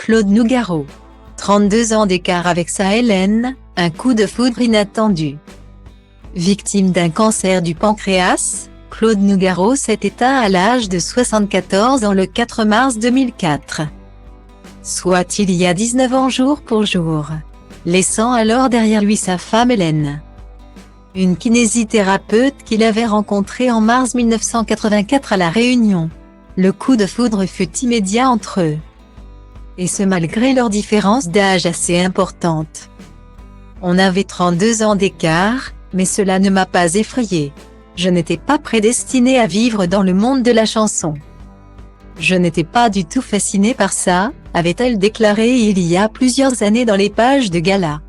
Claude Nougaro. 32 ans d'écart avec sa Hélène, un coup de foudre inattendu. Victime d'un cancer du pancréas, Claude Nougaro s'est éteint à l'âge de 74 ans le 4 mars 2004. Soit il y a 19 ans jour pour jour. Laissant alors derrière lui sa femme Hélène. Une kinésithérapeute qu'il avait rencontrée en mars 1984 à La Réunion. Le coup de foudre fut immédiat entre eux. Et ce malgré leur différence d'âge assez importante. On avait 32 ans d'écart, mais cela ne m'a pas effrayée. Je n'étais pas prédestinée à vivre dans le monde de la chanson. Je n'étais pas du tout fascinée par ça, avait-elle déclaré il y a plusieurs années dans les pages de gala.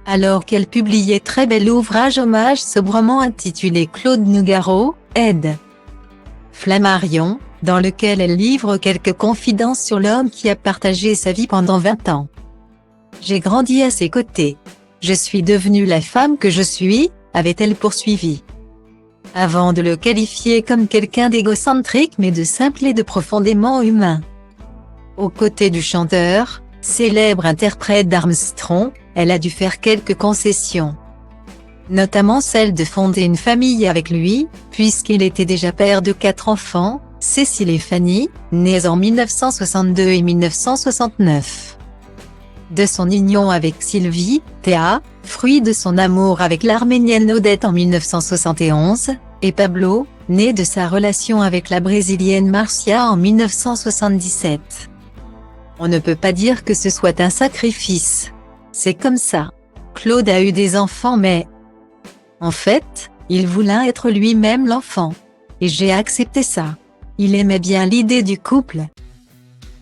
Alors qu'elle publiait très bel ouvrage hommage sobrement intitulé Claude Nougaro, Aide. Flammarion, dans lequel elle livre quelques confidences sur l'homme qui a partagé sa vie pendant 20 ans. J'ai grandi à ses côtés. Je suis devenue la femme que je suis, avait-elle poursuivi. Avant de le qualifier comme quelqu'un d'égocentrique mais de simple et de profondément humain. Aux côtés du chanteur, célèbre interprète d'Armstrong, elle a dû faire quelques concessions. Notamment celle de fonder une famille avec lui, puisqu'il était déjà père de 4 enfants, Cécile et Fanny, nées en 1962 et 1969. De son union avec Sylvie, Théa, fruit de son amour avec l'Arménienne Odette en 1971, et Pablo, né de sa relation avec la Brésilienne Marcia en 1977. On ne peut pas dire que ce soit un sacrifice. C'est comme ça. Claude a eu des enfants mais... En fait, il voulait être lui-même l'enfant. Et j'ai accepté ça. Il aimait bien l'idée du couple.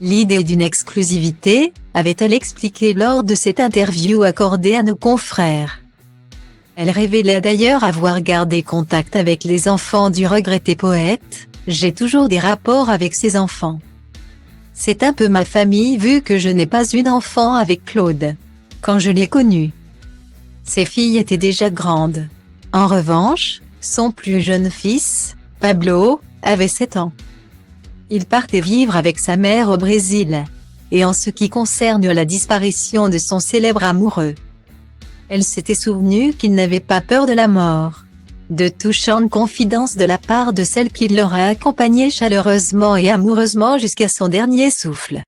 L'idée d'une exclusivité, avait-elle expliqué lors de cette interview accordée à nos confrères. Elle révélait d'ailleurs avoir gardé contact avec les enfants du regretté poète, « J'ai toujours des rapports avec ses enfants. C'est un peu ma famille vu que je n'ai pas eu d'enfant avec Claude. Quand je l'ai connu. Ses filles étaient déjà grandes. En revanche, son plus jeune fils, Pablo, avait 7 ans. Il partait vivre avec sa mère au Brésil. Et en ce qui concerne la disparition de son célèbre amoureux, elle s'était souvenue qu'il n'avait pas peur de la mort. De touchantes confidences de la part de celle qui l'aurait accompagné chaleureusement et amoureusement jusqu'à son dernier souffle.